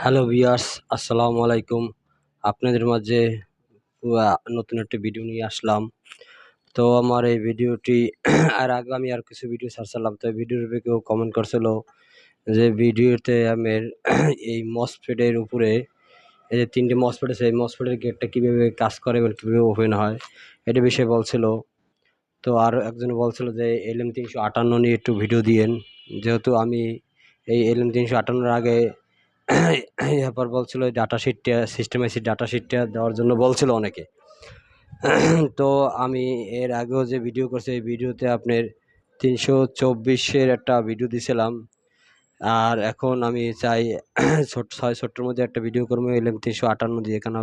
Hello viewers, আসসালামু আলাইকুম। আপনাদের মাঝে নতুন একটা ভিডিও নিয়ে আসলাম। তো আমার এই ভিডিওটি আর আগে আমি আর কিছু ভিডিও ছাড়ছিলাম, তো ভিডিওর উপরে কেউ কমেন্ট করছিল যে ভিডিওতে আমের এই মসফেটের উপরে এই যে ৩ টে মসফেট আছে, এই মসফেটের গেটটা কীভাবে কাজ করে এবং কীভাবে ওপেন হয় এটা বিষয়ে বলছিল। তো আর একজন বলছিল যে LM358 নিয়ে একটু ভিডিও দিয়েন, যেহেতু আমি এই LM358 আগে এরপর বলছিল ডাটা শিটটা সিস্টেম আইসি ডাটা শিটটা দেওয়ার জন্য বলছিল অনেকে। তো আমি এর আগেও যে ভিডিও করছি এই ভিডিওতে আপনার 324-এর একটা ভিডিও দিছিলাম, আর এখন আমি চাই ছোট্টর মধ্যে একটা ভিডিও করবো LM358 দিয়ে, কেন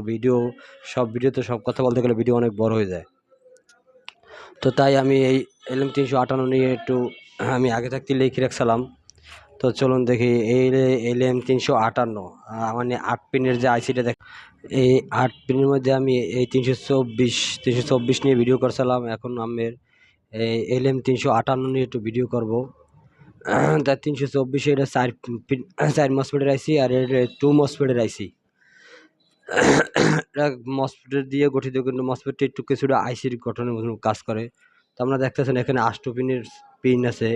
সব ভিডিওতে সব কথা বলতে গেলে ভিডিও অনেক বড় হয়ে যায়। তো তাই আমি এই LM358 নিয়ে একটু আমি আগে থাকতে লিখে রাখছিলাম। তো চলুন দেখি এই LM358 মানে 8 পিনের যে আইসিটা এই 8 পিনের মধ্যে আমি এই 324 নিয়ে ভিডিও করছিলাম। এখন আমের এই LM358 নিয়ে একটু ভিডিও করব। তার 324 এটা 4 মসফেটের আইসি, আর এটা 2 মসফেটের আইসি। মসফেটের দিয়ে গঠিত, কিন্তু মসফেটটা একটু কিছুটা আইসির গঠনের মতো কাজ করে। তো আপনারা দেখতেছেন এখানে 8 পিনের পিন আছে।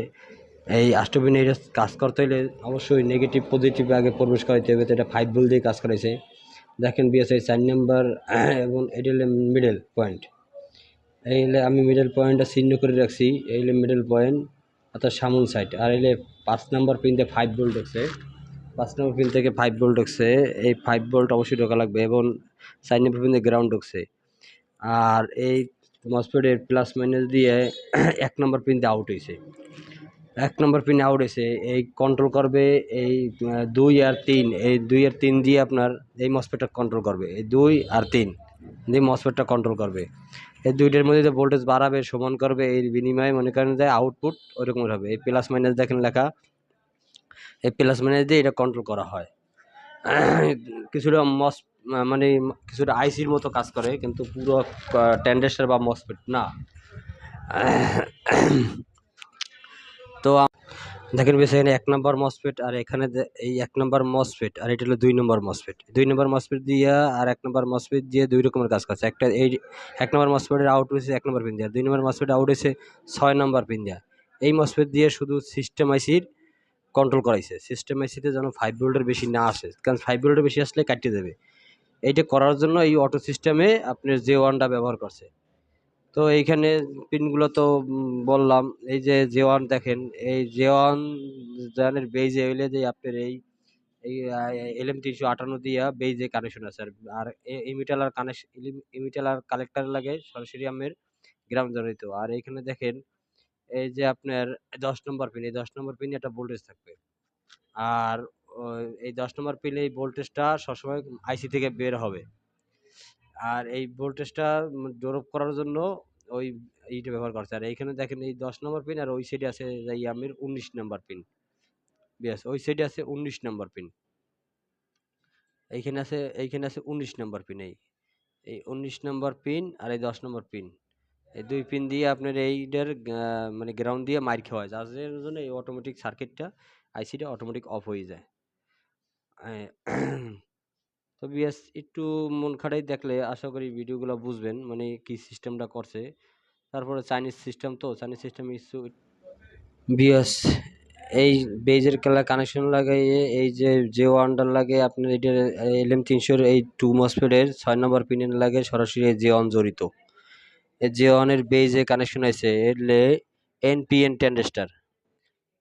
এই 8 পিনে এটা কাজ করতে হলে অবশ্যই নেগেটিভ পজিটিভ আগে প্রবেশ করাইতে হবে। তো এটা 5 ভোল্ট দিয়ে কাজ করাইছে। দেখেন বিএসআই 4 নাম্বার এবং এটা হলো মিডল পয়েন্ট। এই হলে আমি মিডল পয়েন্টটা চিহ্ন করে রাখছি, এই হলো মিডল পয়েন্ট অর্থাৎ সামন সাইড। আর এলে 5 নাম্বার পিন দিয়ে 5 ভোল্ট ঢুকছে, 5 নম্বর পিন থেকে 5 ভোল্ট ঢুকছে। এই 5 ভোল্ট অবশ্যই ঢোকা লাগবে, এবং 4 নম্বর পিন দিয়ে গ্রাউন্ড ঢুকছে। আর এই মসফেটের প্লাস মাইনাস দিয়ে 1 নম্বর পিন দিয়ে আউট হয়েছে, 1 নম্বর পিন আউট হয়েছে। এই কন্ট্রোল করবে এই 2 আর 3, এই 2 আর 3 দিয়ে আপনার এই মসফেটটা কন্ট্রোল করবে। এই 2 আর 3 দিয়ে মসফেটটা কন্ট্রোল করবে। এই দুইটার মধ্যে যে ভোল্টেজ বাড়াবে সমান করবে, এর বিনিময়ে মনে করেন যে আউটপুট ওরকম হবে। এই প্লাস মাইনাস দেখেন লেখা, এই প্লাস মাইনাস দিয়ে এটা কন্ট্রোল করা হয়। কিছুটা মানে কিছুটা আইসির মতো কাজ করে, কিন্তু পুরো ট্রানজিস্টর বা মসফেট না। তো দেখেন এখানে 1 নম্বর মসফেট, আর এখানে এই 1 নম্বর মসফেট, আর এটা হলো 2 নম্বর মসফেট। 2 নম্বর মসফেট দিয়া আর 1 নম্বর মসফেট দিয়ে 2 রকমের কাজ করছে। একটা এই 1 নম্বর মসফেটের আউট হয়েছে 1 নম্বর পিন দিয়ে, আর 2 নম্বর মসফেট আউট হয়েছে 6 নম্বর পিন দিয়ে। এই মসফেট দিয়ে শুধু সিস্টেম আইসির কন্ট্রোল করাইছে। সিস্টেম আইসিতে যেন 5 ভোল্টের বেশি না আসে, কারণ 5 ভোল্টের বেশি আসলে কাটিয়ে দেবে। এইটা করার জন্য এই অটো সিস্টেমে আপনার J1টা ব্যবহার করছে। তো এইখানে পিনগুলো তো বললাম। এই যে J1 দেখেন, এই J1 জানের বেজে হইলে যে আপনার এই LM358 দিয়া বেজে কানেকশন আছে। আর ইমিটার আর ইমিটার আর কালেক্টর লাগে সরাসরি আমের গ্রাউন্ড জড়িত। আর এইখানে দেখেন এই যে আপনার 10 নম্বর পিন, এই 10 নম্বর পিনে একটা ভোল্টেজ থাকবে। আর এই 10 নম্বর পিনে এই ভোল্টেজটা সবসময় আইসি থেকে বের হবে। আর এই ভোল্টেজটা ড্রপ করার জন্য ওই এইটা ব্যবহার করছে। আর এইখানে দেখেন এই 10 নম্বর পিন, আর ওই সাইডে আছে আমের 19 নম্বর পিন। বেশ, ওই সাইডে আছে 19 নম্বর পিন। এইখানে আছে 19 নম্বর পিন। এই 19 নম্বর পিন আর এই 10 নম্বর পিন, এই 2 পিন দিয়ে আপনার এইটার মানে গ্রাউন্ড দিয়ে মাইর খাওয়া যায়, যার জন্য এই অটোমেটিক সার্কিটটা আইসিটা অটোমেটিক অফ হয়ে যায়। তো বিএস একটু মন খাটাই দেখলে আশা করি ভিডিওগুলো বুঝবেন, মানে কি সিস্টেমটা করছে। তারপরে চাইনিজ সিস্টেম, তো চাইনিজ সিস্টেম ইস্যু বিএস এই বেজের খেলা কানেকশন লাগাইয়ে এই যে ওয়ানডার লাগে আপনার এটা LM300 এই 2 মসফেটের 6 নম্বর পিনের লাগে সরাসরি J1 জড়িত। এই J1 এর বেজে কানেকশন আছে এলে NPN ট্রানজিস্টর,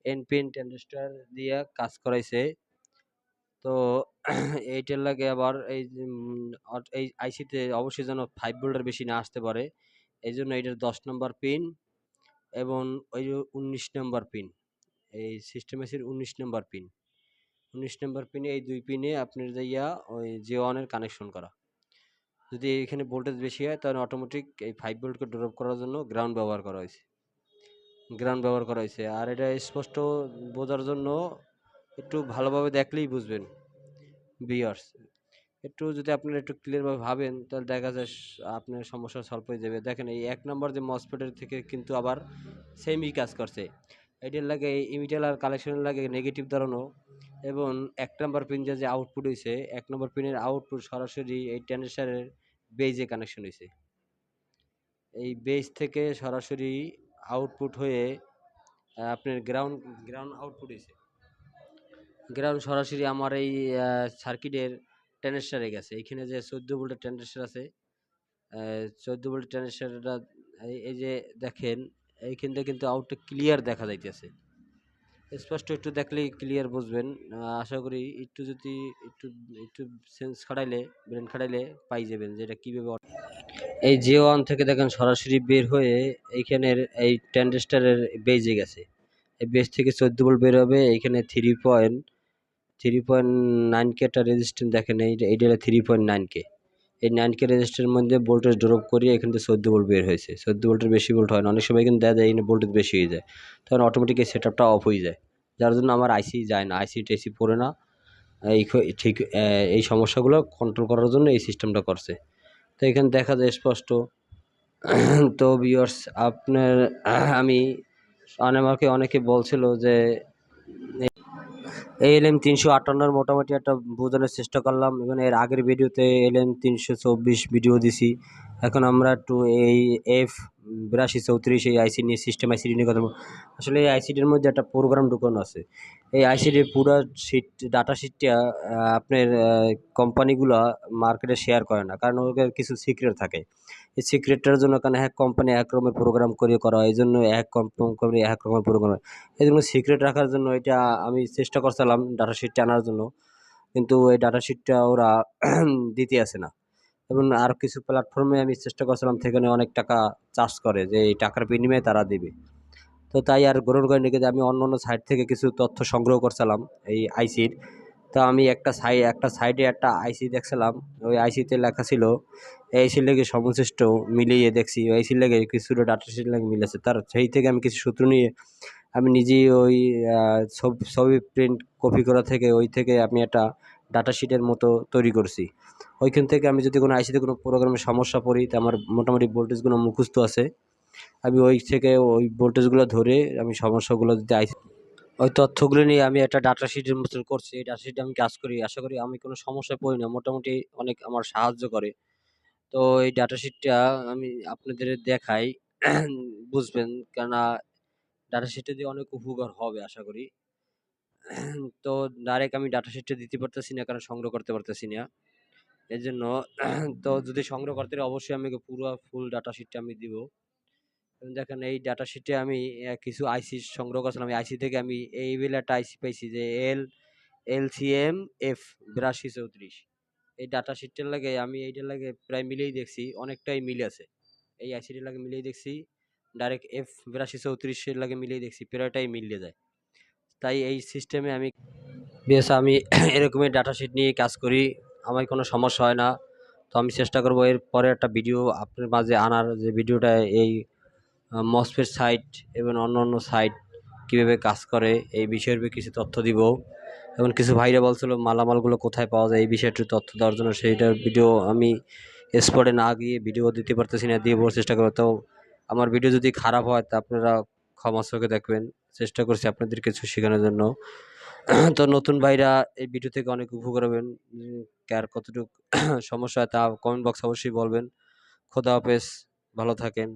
NPN ট্রানজিস্টর দিয়ে কাজ করাইছে। তো এইটার লাগে আবার এই এই আইসিতে অবশ্যই যেন 5 ভোল্টের বেশি না আসতে পারে, এই জন্য এটার 10 নম্বর পিন এবং ওই 19 নম্বর পিন, এই সিস্টেম আইসির 19 নম্বর পিন, 19 নম্বর পিনে এই 2 পিনে আপনার যাইয়া ওই J1 এর কানেকশন করা। যদি এখানে ভোল্টেজ বেশি হয় তাহলে অটোমেটিক এই 5 ভোল্টকে ড্রপ করার জন্য গ্রাউন্ড ব্যবহার করা হয়েছে। আর এটা স্পষ্ট বোঝার জন্য একটু ভালোভাবে দেখলেই বুঝবেন ভিউয়ার্স। একটু যদি আপনারা একটু ক্লিয়ারভাবে ভাবেন তাহলে দেখা যায় আপনার সমস্যা সলভ হয়ে যাবে। দেখেন এই 1 নম্বর যে মসফেটের থেকে কিন্তু আবার সেমই কাজ করছে। এটার লাগে এই ইমিটার আর কালেকশনের লাগে নেগেটিভ ধরানো, এবং ১ নাম্বার পিন যে আউটপুট হইছে, ১ নম্বর পিনের আউটপুট সরাসরি এই ট্রানজিস্টরের বেজে কানেকশন হইছে। এই বেজ থেকে সরাসরি আউটপুট হয়ে আপনার গ্রাউন্ড আউটপুট হইছে। গ্রাউন্ড সরাসরি আমার এই সার্কিটের ট্রানজিস্টরে গেছে। এইখানে যে ১৪ ভোল্টের ট্রানজিস্টর আছে, ১৪ ভোল্টের ট্রানজিস্টরটা এই যে দেখেন, এইখান থেকে কিন্তু আউটটা ক্লিয়ার দেখা যাইতেছে। স্পষ্ট একটু দেখলেই ক্লিয়ার বুঝবেন। আশা করি একটু যদি একটু একটু সেন্স খাটাইলে, ব্রেন খাটাইলে পাই যাবেন যে এটা কীভাবে। এই J1 থেকে দেখেন সরাসরি বের হয়ে এইখানের এই ট্রানজিস্টরের বেজে গেছে। এই বেজ থেকে 14 ভোল্ট বের হবে। এইখানে 3.9 কে একটা রেজিস্ট্যান্স দেখেন, এইটা 3.9 কে। এই 9 কে রেজিস্ট্যান্সের মধ্যে ভোল্টেজ ড্রপ করিয়ে এখান থেকে 14 ভোল্ট বের হয়েছে। 14 ভোল্টের বেশি ভোল্ট হয় না। অনেক সময় কিন্তু দেখা যায় এখানে ভোল্টেজ বেশি হয়ে যায়। তখন অটোমেটিক এই সেটআপটা অফ হয়ে যায়। যার জন্য আমার আইসি যায় না, আইসি-টাইসি পড়ে না। ঠিক এই সমস্যাগুলো কন্ট্রোল করার জন্য এই সিস্টেমটা করছে। তো এখানে দেখা যায় স্পষ্ট। তো ভিউয়ার্স, আপনার আমি আমাকে অনেকে বলছিল যে ALM 358 মোটামুটি একটা বোঝানোর চেষ্টা করলাম এবং এর আগের ভিডিওতে ALM 324 ভিডিও দিছি। এখন আমরা একটু এই F8234 এই আইসি নিয়ে, সিস্টেম আইসি নিয়ে কথা বলব। আসলে এই আইসিটির মধ্যে একটা প্রোগ্রাম ঢুকানো আছে। এই আইসিটির পুরো ডাটা শিটটা আপনার কোম্পানিগুলা মার্কেটে শেয়ার করে না, কারণ ওদের কিছু সিক্রেট থাকে। এই সিক্রেটটার জন্য কারণ এক কোম্পানি এক রকমের প্রোগ্রাম করা হয়, এই জন্য এক কোম্পানি এক রকমের প্রোগ্রাম হয়। এই জন্য সিক্রেট রাখার জন্য এটা আমি চেষ্টা করছিলাম ডাটা শিটটা আনার জন্য, কিন্তু এই ডাটা শিটটা ওরা দিতে আসে না। এবং আর কিছু প্ল্যাটফর্মে আমি চেষ্টা করছিলাম, সেখানে অনেক টাকা চার্জ করে যে এই টাকার বিনিময়ে তারা দিবে। তো তাই আর গ্রহণ করে নিয়ে আমি অন্য সাইট থেকে কিছু তথ্য সংগ্রহ করছিলাম এই আইসির। তো আমি একটা সাইডে একটা আইসি দেখছিলাম। ওই আইসিতে লেখা ছিল এই আইসির লেগে সংশ্লিষ্ট মিলিয়ে দেখছি ওই আইসির লেগে কিছুটা ডাটা শিট লেগে মিলেছে। তার সেই থেকে আমি কিছু সূত্র নিয়ে আমি নিজেই ওই ছবি প্রিন্ট কপি করা থেকে ওই থেকে আমি একটা ডাটা শিটের মতো তৈরি করছি। ওইখান থেকে আমি যদি কোনো আইসিতে কোনো প্রোগ্রামের সমস্যা পড়ি, তো আমার মোটামুটি ভোল্টেজগুলো মুখস্থ আছে। আমি ওই থেকে ওই ভোল্টেজগুলো ধরে আমি সমস্যাগুলো যদি ওই তথ্যগুলো নিয়ে আমি একটা ডাটা শিটের মতন করছি। এই ডাটা শিটে আমি কাজ করি। আশা করি আমি কোনো সমস্যায় পড়ি না। মোটামুটি অনেক আমার সাহায্য করে। তো এই ডাটা শিটটা আমি আপনাদের দেখাই, বুঝবেন। কেননা ডাটা শিটটা দিয়ে অনেক উপকার হবে আশা করি। তো ডাইরেক্ট আমি ডাটা শিটটা দিতে পারতেছি না, কারণ সংগ্রহ করতে পারতেছি না। এজন্য তো যদি সংগ্রহ করতে পারি অবশ্যই আমাকে পুরো ফুল ডাটা শিটটা আমি দিব। দেখেন এই ডাটা শিটে আমি কিছু আইসি সংগ্রহ করছিলাম। এই আইসি থেকে আমি এই বলে একটা আইসি পাইছি যে LCM F8234। এই ডাটা শিটটার লাগে আমি এইটার লাগে প্রায় মিলেই দেখছি, অনেকটাই মিল আছে। এই আইসিটির লাগে মিলেই দেখছি, ডাইরেক্ট F8234 এর লাগে মিলেই দেখছি, প্রায়টাই মিলে যায়। তাই এই সিস্টেমে আমি আমি এরকমই ডাটা শিট নিয়ে কাজ করি। আমার কোনো সমস্যা হয় না। তো আমি চেষ্টা করব এর পরে একটা ভিডিও আপনার মাঝে আনার, যে ভিডিওটা এই মসফেট সাইট এবং অন্য সাইট কীভাবে কাজ করে এই বিষয়ের কিছু তথ্য দিব। এবং কিছু ভাইরা বলছিল মালামালগুলো কোথায় পাওয়া যায়, এই বিষয়ে একটু তথ্য দেওয়ার জন্য। সেইটার ভিডিও আমি স্পটে না গিয়ে ভিডিও দিতে পারতেছি না, দিয়ে বলার চেষ্টা করবো। তো আমার ভিডিও যদি খারাপ হয় তা আপনারা ক্ষমা চোখে দেখবেন। চেষ্টা করছি আপনাদের কিছু শেখানোর জন্য। তো নতুন ভাইরা এই ভিডিও থেকে অনেক উপকার হবেন। কার কতটুকু সমস্যা হয় তা কমেন্ট বক্স অবশ্যই বলবেন। খোদা হাফেজ, ভালো থাকেন।